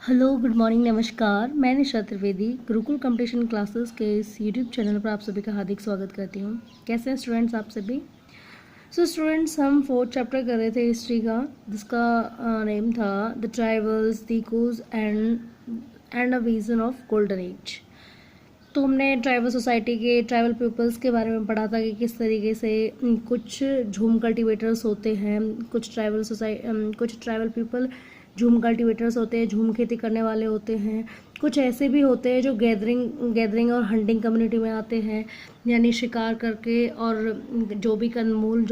Hello, good morning, नमस्कार। मैं निशा Trivedi Gurukul competition classes के इस यूट्यूब चैनल पर आप सभी का हार्दिक स्वागत करती हूँ। कैसे हैं स्टूडेंट्स आप सभी? स्टूडेंट्स, हम फोर्थ चैप्टर कर रहे थे हिस्ट्री का, जिसका नेम था the tribals, the echoes and a vision of golden age. तो हमने ट्राइबल सोसाइटी के ट्राइबल पीपल्स के बारे में पढ़ा था कि किस तरीके से कुछ झूम कल्टिवेटर्स होते हैं, कुछ ट्राइबल पीपल झूम कल्टिवेटर्स होते हैं, झूम खेती करने वाले होते हैं। कुछ ऐसे भी होते हैं जो गैदरिंग और हंटिंग कम्युनिटी में आते हैं, यानी शिकार करके और जो भी कंदमूल,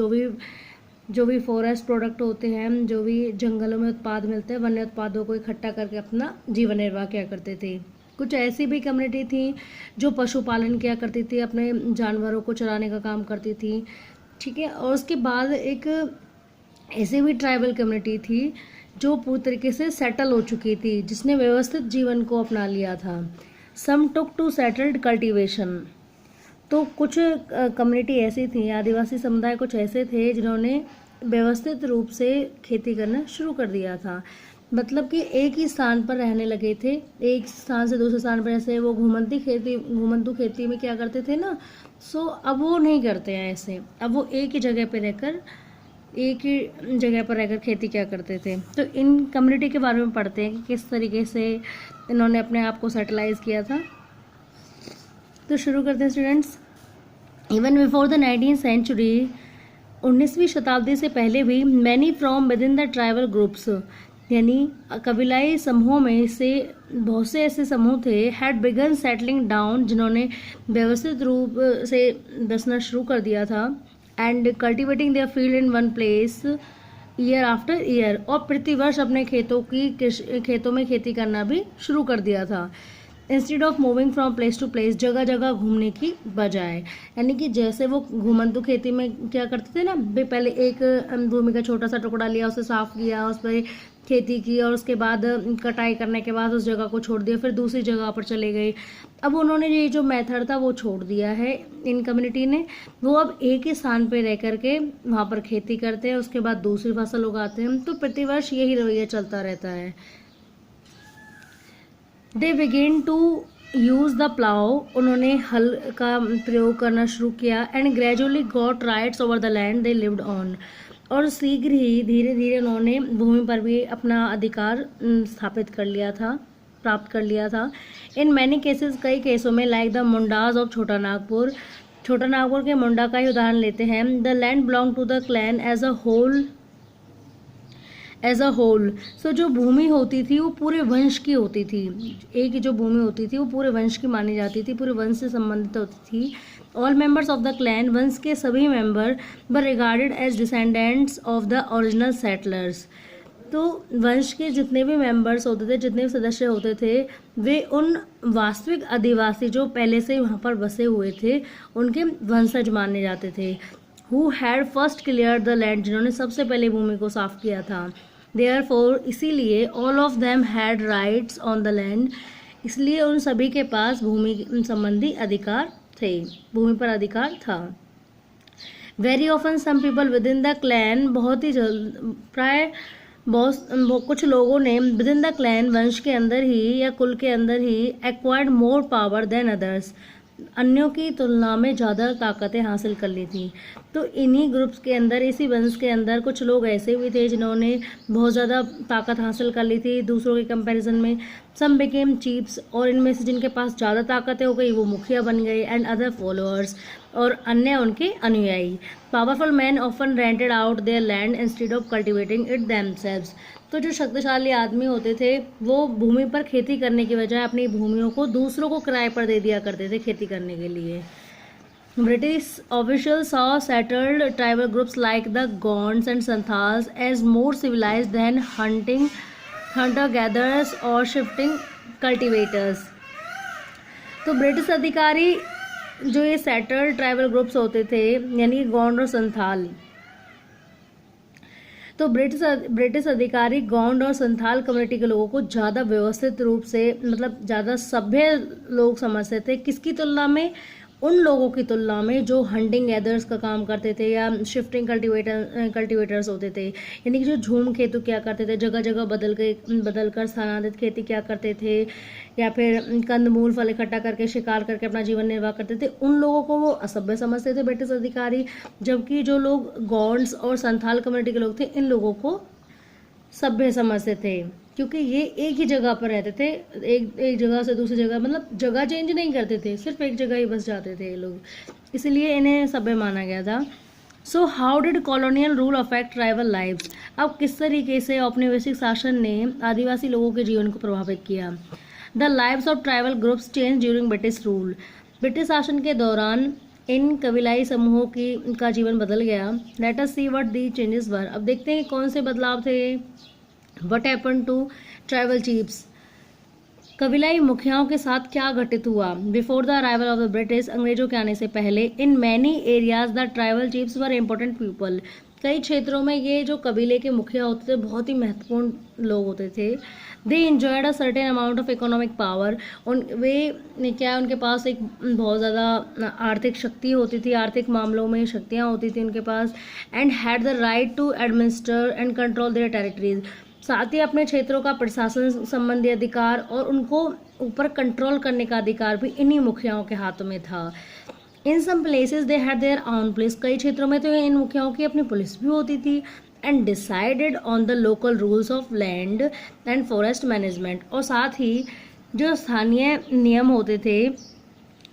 जो भी फॉरेस्ट प्रोडक्ट होते हैं, जो भी जंगलों में उत्पाद मिलते हैं, वन्य उत्पादों को इकट्ठा करके अपना जीवन निर्वाह किया करते थे। कुछ ऐसी भी कम्युनिटी थी जो पशुपालन किया करती थी, अपने जानवरों को चराने का काम करती थी। ठीक है। और उसके बाद एक ऐसी भी ट्राइबल कम्युनिटी थी जो पूरी तरीके से सेटल हो चुकी थी, जिसने व्यवस्थित जीवन को अपना लिया था। सम टुक टू सेटल्ड कल्टीवेशन। तो कुछ कम्युनिटी ऐसी थी, आदिवासी समुदाय कुछ ऐसे थे जिन्होंने व्यवस्थित रूप से खेती करना शुरू कर दिया था। मतलब कि एक ही स्थान पर रहने लगे थे, एक स्थान से दूसरे स्थान पर। ऐसे वो घूमंतू खेती में क्या करते थे ना, अब वो नहीं करते हैं ऐसे। अब वो एक ही जगह पर रहकर खेती क्या करते थे। तो इन कम्युनिटी के बारे में पढ़ते हैं कि किस तरीके से इन्होंने अपने आप को सेटलाइज किया था। तो शुरू करते हैं students. Even before the 19th century, 19वीं शताब्दी से पहले भी, many from within the tribal groups, यानी कबीलाई समूहों में से बहुत से ऐसे समूह थे, हैड बिगन सेटलिंग डाउन, जिन्होंने व्यवस्थित रूप से बसना शुरू कर दिया था, and cultivating their field in one place year after year, और प्रतिवर्ष अपने खेतों में खेती करना भी शुरू कर दिया था। Instead of moving from place to place, जगह जगह घूमने की बजाय। यानी कि जैसे वो घूमंतू खेती में क्या करते थे ना, वे पहले एक भूमि का छोटा सा टुकड़ा लिया, उसे साफ किया, उस पर खेती की, और उसके बाद कटाई करने के बाद उस जगह को छोड़ दिया, फिर दूसरी जगह पर चले गए। अब उन्होंने ये जो मेथड था वो छोड़ दिया है इन कम्युनिटी ने। वो अब एक ही स्थान पे रह करके वहाँ पर खेती करते हैं, उसके बाद दूसरी फसल उगाते हैं। तो प्रतिवर्ष यही रवैया चलता रहता है। They begin to use the plough, उन्होंने हल का प्रयोग करना शुरू किया, and gradually got rights over the land they lived on, और शीघ्र ही धीरे धीरे उन्होंने भूमि पर भी अपना अधिकार स्थापित कर लिया था, प्राप्त कर लिया था। इन मैनी केसेस, कई केसों में, लाइक द मुंडाज ऑफ छोटा नागपुर के मुंडा का ही उदाहरण लेते हैं। The land belong to the clan as a whole. So जो भूमि होती थी वो पूरे वंश की होती थी। एक जो भूमि होती थी वो पूरे वंश की मानी जाती थी, पूरे वंश से संबंधित होती थी। All members of the clan, वंश के सभी member, were regarded as descendants of the original settlers. तो वंश के जितने भी मेंबर्स होते थे, जितने भी सदस्य होते थे, वे उन वास्तविक आदिवासी जो पहले से वहाँ पर बसे हुए थे, उनके वंशज माने जाते थे। Who had first clear the land, जिन्होंने सबसे पहले भूमि को साफ किया था। देयरफॉर, इसीलिए, all of them had rights on the land, इसलिए उन सभी के पास भूमि संबंधी अधिकार थे, भूमि पर अधिकार था। Very often some people within the clan, बहुत ही प्राय कुछ लोगों ने विद इन द क्लैन, वंश के अंदर ही या कुल के अंदर ही, acquired more power than others, अन्यों की तुलना में ज़्यादा ताकतें हासिल कर ली थी। तो इन्हीं ग्रुप्स के अंदर, इसी वंश के अंदर कुछ लोग ऐसे भी थे जिन्होंने बहुत ज़्यादा ताकत हासिल कर ली थी दूसरों के कंपैरिजन में। सम बिकेम चीफ्स, और इनमें से जिनके पास ज़्यादा ताकतें हो गई वो मुखिया बन गए, एंड अदर फॉलोअर्स, और अन्य उनके अनुयायी। Powerful man often rented out there land instead of cultivating it themselves. तो जो शक्तिशाली आदमी होते थे वो भूमि पर खेती करने की बजाय अपनी भूमियों को दूसरों को किराए पर दे दिया करते थे खेती करने के लिए। British officials saw settled tribal groups like the Gonds and Santhals as more civilized than hunter-gatherers or shifting cultivators. तो ब्रिटिश अधिकारी, जो ये सेटल्ड ट्राइबल ग्रुप्स होते थे, यानी गोंड और संथाल, तो ब्रिटिश अधिकारी गोंड और संथाल कम्युनिटी के लोगों को ज़्यादा व्यवस्थित रूप से, मतलब ज़्यादा सभ्य लोग समझते थे। किसकी तुलना में? उन लोगों की तुलना में जो हंटिंग गैदर्स का काम करते थे या शिफ्टिंग कल्टिवेटर्स होते थे, यानी कि जो झूम खेतों क्या करते थे, जगह जगह बदल कर स्थानांतरित खेती क्या करते थे, या फिर कंदमूल फल इकट्ठा करके शिकार करके अपना जीवन निर्वाह करते थे, उन लोगों को वो असभ्य समझते थे ब्रिटिश अधिकारी। जबकि जो लोग गौंड्स और संथाल कम्युनिटी के लोग थे, इन लोगों को सभ्य समझते थे, क्योंकि ये एक ही जगह पर रहते थे, एक जगह से दूसरी जगह, मतलब जगह चेंज नहीं करते थे, सिर्फ एक जगह ही बस जाते थे ये लोग, इसलिए इन्हें सभ्य माना गया था। So how did colonial rule affect tribal lifes? अब किस तरीके से औपनिवेशिक शासन ने आदिवासी लोगों के जीवन को प्रभावित किया? The lives of tribal groups change during British rule. British शासन के दौरान इन कबीलाई समूहों का जीवन बदल गया। Let us see what the changes were. अब देखते हैं कौन से बदलाव थे। What happen to tribal chiefs? कबीलाई मुखियाओं के साथ क्या घटित हुआ? Before the arrival of the British, अंग्रेजों के आने से पहले, in many areas the tribal chiefs were important people. कई क्षेत्रों में ये जो कबीले के मुखिया होते थे बहुत ही महत्वपूर्ण लोग होते थे। They enjoyed a certain amount of economic power. उनके पास एक बहुत ज़्यादा आर्थिक शक्ति होती थी, आर्थिक मामलों में शक्तियाँ होती थी उनके पास। And had the right to administer and control their territories. साथ ही अपने क्षेत्रों का प्रशासन संबंधी अधिकार और उनको ऊपर कंट्रोल करने का अधिकार भी इन्हीं मुखियाओं के हाथों में था। In some places they had their own police. कई क्षेत्रों में तो इन मुखियाओं की अपनी पुलिस भी होती थी। And decided on the local rules of land and forest management. और साथ ही जो स्थानीय नियम होते थे,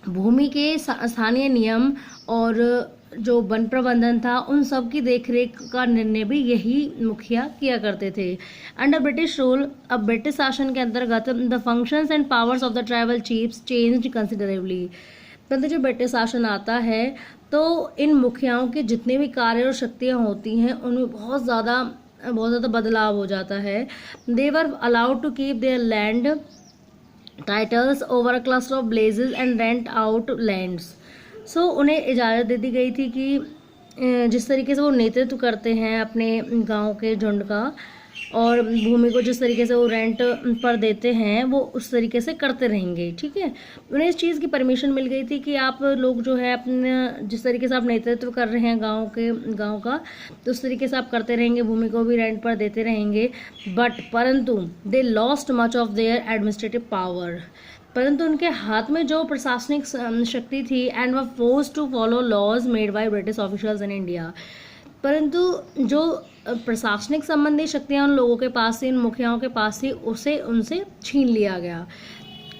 भूमि के स्थानीय नियम और जो वन प्रबंधन था, उन सब की देखरेख का निर्णय भी यही मुखिया किया करते थे। अंडर ब्रिटिश रूल, अब ब्रिटिश शासन के अंतर्गत, the functions and powers of the tribal chiefs changed considerably. परंतु जो ब्रिटिश शासन आता है तो इन मुखियाओं के जितने भी कार्य और शक्तियाँ होती हैं उनमें बहुत ज़्यादा बदलाव हो जाता है। They were allowed to keep their land titles over a cluster of villages and rent out lands. So उन्हें इजाज़त दे दी गई थी कि जिस तरीके से वो नेतृत्व करते हैं अपने गांव के झुंड का, और भूमि को जिस तरीके से वो रेंट पर देते हैं वो उस तरीके से करते रहेंगे। ठीक है, उन्हें इस चीज़ की परमिशन मिल गई थी कि आप लोग जो है अपने जिस तरीके से आप नेतृत्व कर रहे हैं गांव का, तो उस तरीके से आप करते रहेंगे, भूमि को भी रेंट पर देते रहेंगे। परंतु they lost much of their administrative power. परंतु उनके हाथ में जो प्रशासनिक शक्ति थी, and were forced to follow laws made by British officials in India. परंतु जो प्रशासनिक संबंधी शक्तियाँ उन लोगों के पास थी, इन मुखियाओं के पास थी, उसे उनसे छीन लिया गया।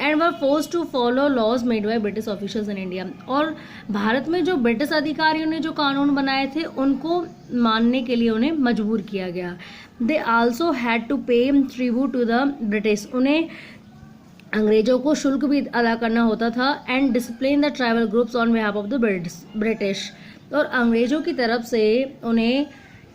And were forced to follow laws made by British officials in India. और भारत में जो ब्रिटिश अधिकारियों ने जो कानून बनाए थे उनको मानने के लिए उन्हें मजबूर किया गया। दे आल्सो हैड टू पे ट्रिब्यूट टू द ब्रिटिश। उन्हें अंग्रेजों को शुल्क भी अदा करना होता था। And discipline the tribal groups on behalf of the British. और अंग्रेजों की तरफ से उन्हें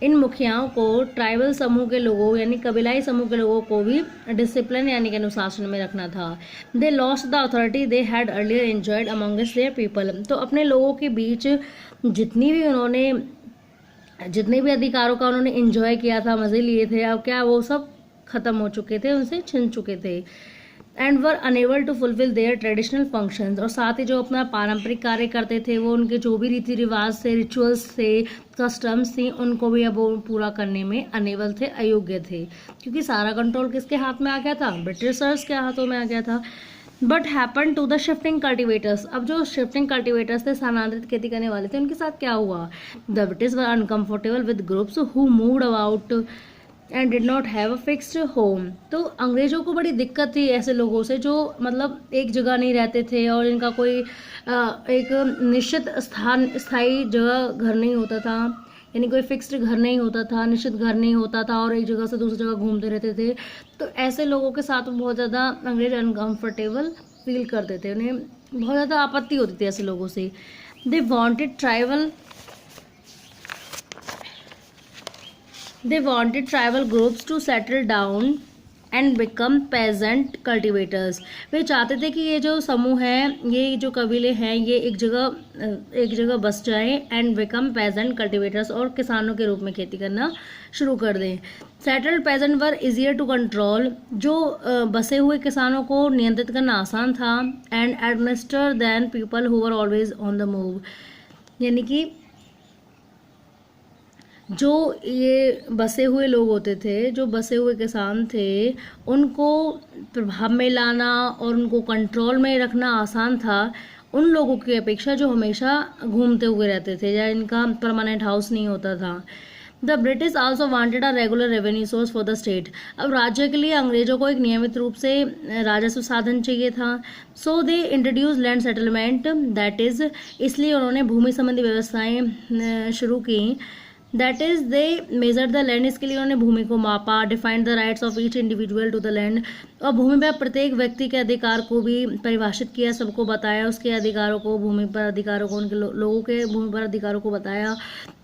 इन मुखियाओं को ट्राइबल समूह के लोगों यानी कबीलाई समूह के लोगों को भी डिसिप्लिन यानी कि अनुशासन में रखना था। They lost the authority they had earlier enjoyed amongst their people. तो अपने लोगों के बीच जितने भी अधिकारों का उन्होंने एंजॉय किया था, मज़े लिए थे, अब क्या वो सब खत्म हो चुके थे, उनसे छिन चुके थे। And were unable to fulfil their traditional functions. और साथ ही जो अपना पारंपरिक कार्य करते थे, वो उनके जो भी रीति रिवाज थे, रिचुअल्स थे, कस्टम्स थी, उनको भी अब वो पूरा करने में अनेबल थे, अयोग्य थे, क्योंकि सारा कंट्रोल किसके हाथ में आ गया था? ब्रिटिशर्स के हाथों में आ गया था। But happen to the shifting cultivators. अब जो शिफ्टिंग कल्टिवेटर्स थे, स्थानांतरित खेती करने वाले थे, उनके साथ क्या हुआ? The British were uncomfortable with groups who moved about and did not have a fixed home. तो अंग्रेजों को बड़ी दिक्कत थी ऐसे लोगों से जो मतलब एक जगह नहीं रहते थे और इनका कोई एक निश्चित स्थायी जगह घर नहीं होता था, यानी कोई फिक्स्ड घर नहीं होता था, निश्चित घर नहीं होता था, और एक जगह से दूसरी जगह घूमते रहते थे। तो ऐसे लोगों के साथ बहुत ज़्यादा अंग्रेज अनकम्फर्टेबल फील करते थे, उन्हें बहुत ज़्यादा आपत्ति होती थी ऐसे लोगों से। They wanted tribal groups to settle down and become peasant cultivators. वे चाहते थे कि ये जो समूह है, ये जो कबीले हैं, ये एक जगह बस जाएं एंड बिकम पेजेंट कल्टिवेटर्स, और किसानों के रूप में खेती करना शुरू कर दें। Settled peasant were easier to control, जो बसे हुए किसानों को नियंत्रित करना आसान था, and administer than people who were always on the move, यानी कि जो ये बसे हुए लोग होते थे, जो बसे हुए किसान थे, उनको प्रभाव में लाना और उनको कंट्रोल में रखना आसान था उन लोगों की अपेक्षा जो हमेशा घूमते हुए रहते थे या इनका परमानेंट हाउस नहीं होता था। The British also wanted a regular revenue source for the state. अब राज्य के लिए अंग्रेजों को एक नियमित रूप से राजस्व साधन चाहिए था। So they introduce land settlement, that is, इसलिए उन्होंने भूमि संबंधी व्यवस्थाएं शुरू की। That is they measure the land, इसके लिए उन्होंने भूमि को मापा। Defined the rights of each individual to the land, और भूमि पर प्रत्येक व्यक्ति के अधिकार को भी परिभाषित किया, सबको बताया उसके अधिकारों को, भूमि पर अधिकारों को, उनके लोगों के भूमि पर अधिकारों को बताया।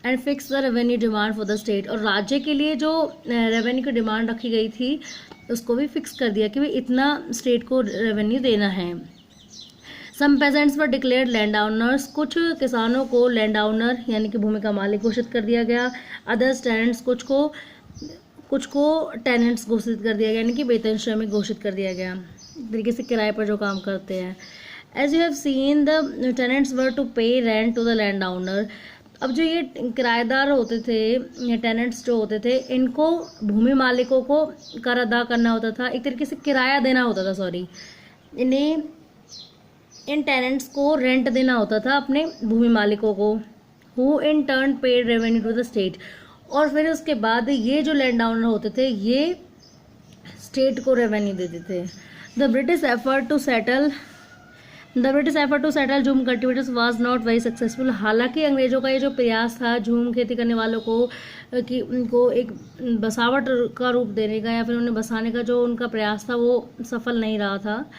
And fix the revenue demand for the state, और राज्य के लिए जो रेवेन्यू की डिमांड रखी गई थी उसको भी फिक्स कर दिया कि भाई इतना स्टेट को रेवेन्यू देना है। सम पेजेंट्स वर डिक्लेयर्ड लैंड ओनर्स, कुछ किसानों को लैंड ओनर यानी कि भूमि का मालिक घोषित कर दिया गया। अदर्स टेनेंट्स, कुछ को टेनेंट्स घोषित कर दिया गया, यानी कि वेतन श्रमिक घोषित कर दिया गया, एक तरीके से किराए पर जो काम करते हैं। As you have seen the tenants were to pay rent to the land owner. अब जो ये किराएदार होते थे या टेनेंट्स जो होते थे, इनको भूमि मालिकों को कर अदा करना होता था, एक तरीके से किराया देना होता था, सॉरी, इन टेनेंट्स को रेंट देना होता था अपने भूमि मालिकों को, who in turn paid revenue to the state. और फिर उसके बाद ये जो लैंड ओनर होते थे ये स्टेट को रेवेन्यू देते थे। The British effort to settle jhum cultivators was not very successful. हालांकि अंग्रेजों का ये जो प्रयास था झूम खेती करने वालों को कि उनको एक बसावट का रूप देने का या फिर उन्हें बसाने का जो उनका प्रयास था वो सफल नहीं रहा था।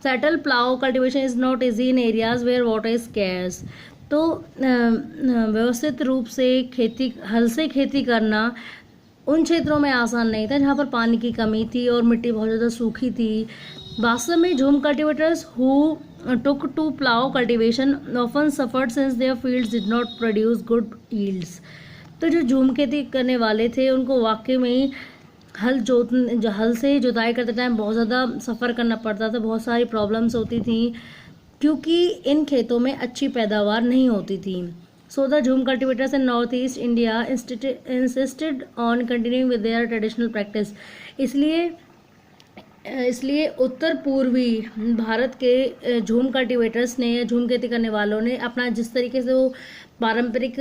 Settle plough cultivation is not easy in areas where water is scarce, तो व्यवस्थित रूप से हल से खेती करना उन क्षेत्रों में आसान नहीं था जहाँ पर पानी की कमी थी और मिट्टी बहुत ज़्यादा सूखी थी। वास्तव में jhum cultivators who took to plough cultivation often suffered since their fields did not produce good yields. तो जो झूम खेती करने वाले थे उनको वाकई में ही हल से जुताई करते टाइम बहुत ज़्यादा सफ़र करना पड़ता था, बहुत सारी प्रॉब्लम्स होती थी क्योंकि इन खेतों में अच्छी पैदावार नहीं होती थी। सो द झूम cultivators in north east India insisted on continuing with their traditional practice, इसलिए उत्तर पूर्वी भारत के झूम कल्टिवेटर्स ने या झूम खेती करने वालों ने अपना जिस तरीके से वो पारंपरिक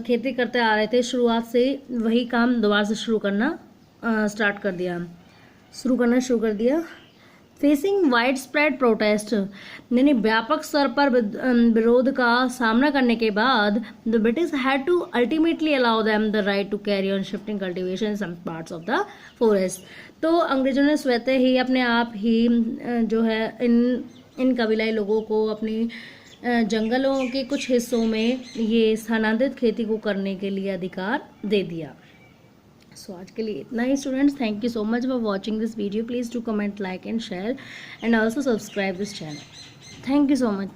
खेती करते आ रहे थे शुरुआत से, वही काम दोबारा से शुरू करना शुरू कर दिया। फेसिंग वाइड स्प्रेड प्रोटेस्ट, यानी व्यापक स्तर पर विरोध का सामना करने के बाद the British had to ultimately allow them the right to carry on shifting cultivation in some parts of the forest. तो अंग्रेजों ने स्वतः ही अपने आप ही जो है इन कबीलाई लोगों को अपनी जंगलों के कुछ हिस्सों में ये स्थानांतरित खेती को करने के लिए अधिकार दे दिया। सो आज के लिए इतना ही students. Thank you so much for watching this video. Please do comment, like and share and also subscribe this channel. Thank you so much.